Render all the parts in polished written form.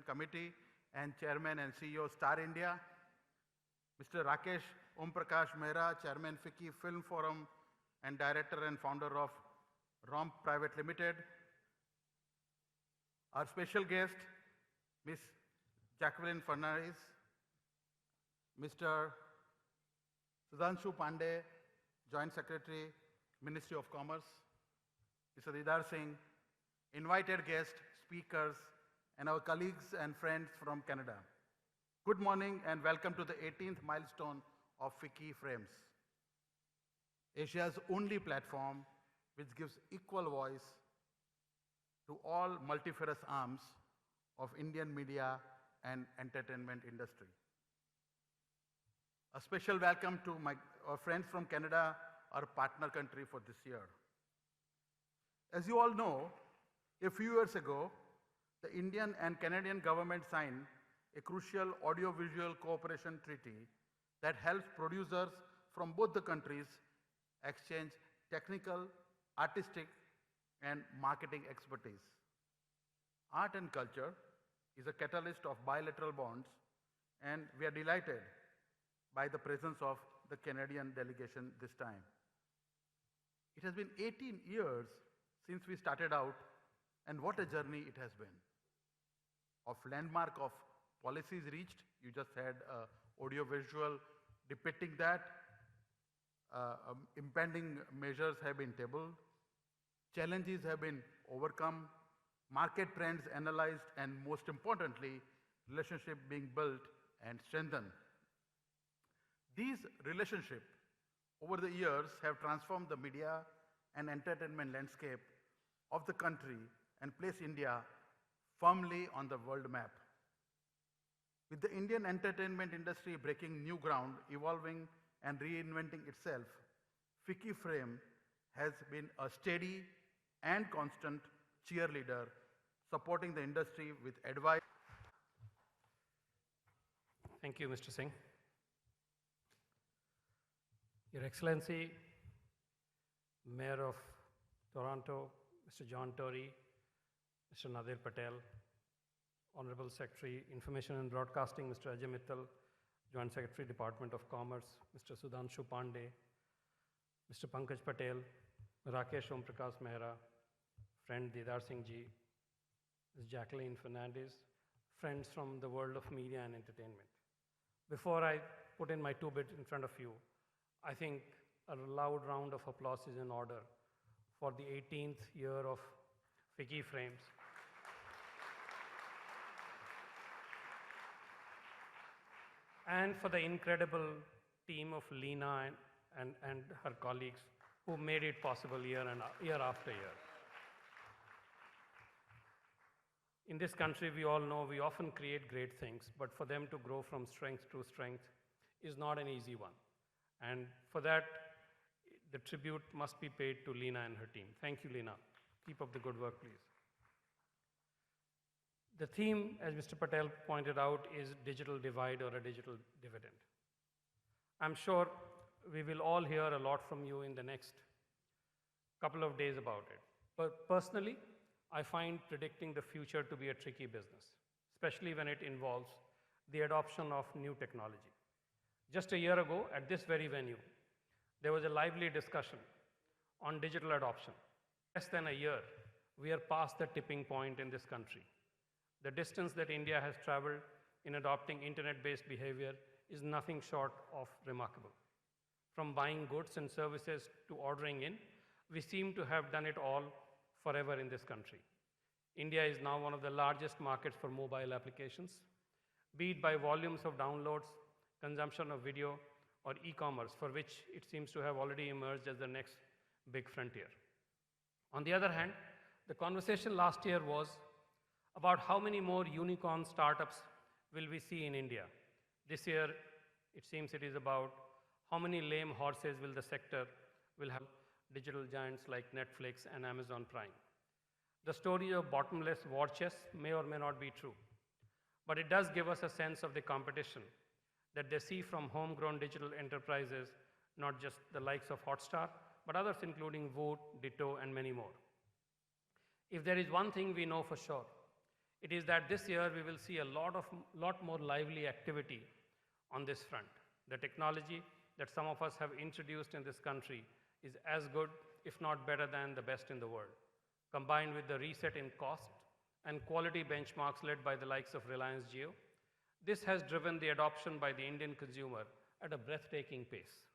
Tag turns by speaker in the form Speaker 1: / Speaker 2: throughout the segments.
Speaker 1: Committee and Chairman and CEO Star India, Mr. Rakesh Om Prakash Mehra, Chairman Ficci Film Forum and Director and Founder of ROM Private Limited, our special guest, Ms. Jacqueline Fernandez, Mr. Sudhanshu Pandey, Joint Secretary, Ministry of Commerce, Mr. Didar Singh, invited guests, speakers, and our colleagues and friends from Canada. Good morning and welcome to the 18th milestone of Ficci Frames, Asia's only platform which gives equal voice to all multifarious arms of Indian media and entertainment industry. A special welcome to our friends from Canada, our partner country for this year. As you all know, a few years ago, the Indian and Canadian government signed a crucial audiovisual cooperation treaty that helps producers from both the countries exchange technical, artistic, and marketing expertise. Art and culture is a catalyst of bilateral bonds, and we are delighted by the presence of the Canadian delegation this time. It has been 18 years since we started out, and what a journey it has been. Of landmark of policies reached, you just had audiovisual depicting that, impending measures have been tabled, challenges have been overcome, market trends analyzed, and most importantly, relationship being built and strengthened. These relationships over the years have transformed the media and entertainment landscape of the country and placed India firmly on the world map. With the Indian entertainment industry breaking new ground, evolving and reinventing itself, Ficci Frame has been a steady and constant cheerleader, supporting the industry with advice.
Speaker 2: Thank you, Mr. Singh. Your Excellency, Mayor of Toronto, Mr. John Tory, Mr. Nadir Patel, Honorable Secretary, Information and Broadcasting, Mr. Ajay Mittal, Joint Secretary, Department of Commerce, Mr. Sudhanshu Pandey, Mr. Pankaj Patel, Rakesh Om Prakash Mehra, friend Didar Singh Ji, Ms. Jacqueline Fernandez, friends from the world of media and entertainment. Before I put in my two-bit in front of you, I think a loud round of applause is in order for the 18th year of Ficci Frames. And for the incredible team of Leena and her colleagues who made it possible year after year. In this country, we all know we often create great things, but for them to grow from strength to strength is not an easy one. And for that, the tribute must be paid to Leena and her team. Thank you, Leena. Keep up the good work, please. The theme, as Mr. Patel pointed out, is digital divide or a digital dividend. I'm sure we will all hear a lot from you in the next couple of days about it. But personally, I find predicting the future to be a tricky business, especially when it involves the adoption of new technology. Just a year ago, at this very venue, there was a lively discussion on digital adoption. Less than a year, we are past the tipping point in this country. The distance that India has traveled in adopting internet-based behavior is nothing short of remarkable. From buying goods and services to ordering in, we seem to have done it all forever in this country. India is now one of the largest markets for mobile applications, be it by volumes of downloads, consumption of video, or e-commerce, for which it seems to have already emerged as the next big frontier. On the other hand, the conversation last year was about how many more unicorn startups will we see in India. This year, it seems it is about how many lame horses will the sector will have digital giants like Netflix and Amazon Prime. The story of bottomless war chess may or may not be true, but it does give us a sense of the competition that they see from homegrown digital enterprises, not just the likes of Hotstar, but others including Voot, Ditto, and many more. If there is one thing we know for sure, it is that this year we will see a lot more lively activity on this front. The technology that some of us have introduced in this country is as good, if not better than the best in the world. Combined with the reset in cost and quality benchmarks led by the likes of Reliance Jio, this has driven the adoption by the Indian consumer at a breathtaking pace.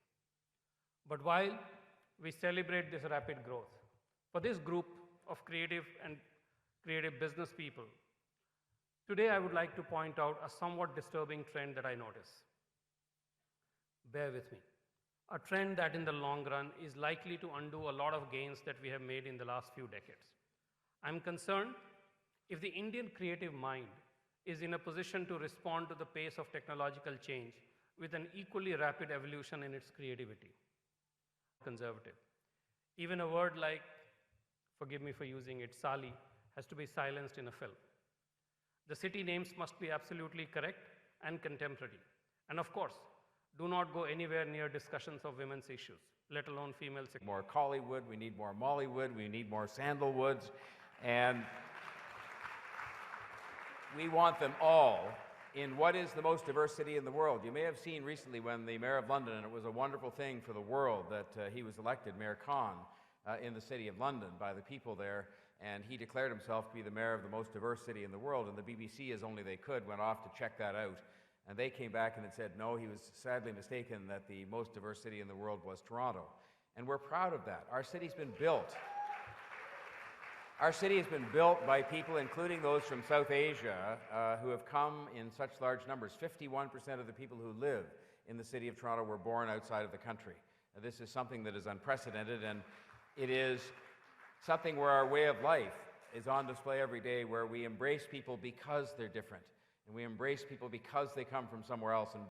Speaker 2: But while we celebrate this rapid growth, for this group of creative business people, today I would like to point out a somewhat disturbing trend that I notice. Bear with me. A trend that in the long run is likely to undo a lot of gains that we have made in the last few decades. I'm concerned if the Indian creative mind is in a position to respond to the pace of technological change with an equally rapid evolution in its creativity. Conservative. Even a word like, forgive me for using it, Sali, has to be silenced in a film. The city names must be absolutely correct and contemporary. And of course, do not go anywhere near discussions of women's issues, let alone female sexuality.
Speaker 3: More Collywood, we need more Mollywood, we need more Sandalwoods, and we want them all in what is the most diverse city in the world. You may have seen recently when the Mayor of London, and it was a wonderful thing for the world that he was elected, Mayor Khan, in the city of London by the people there, and he declared himself to be the mayor of the most diverse city in the world, and the BBC, as only they could, went off to check that out. And they came back and had said, no, he was sadly mistaken, that the most diverse city in the world was Toronto. And we're proud of that. Our city's been built. Our city has been built by people, including those from South Asia, who have come in such large numbers. 51% of the people who live in the city of Toronto were born outside of the country. This is something that is unprecedented, and it is something where our way of life is on display every day, where we embrace people because they're different, and we embrace people because they come from somewhere else. And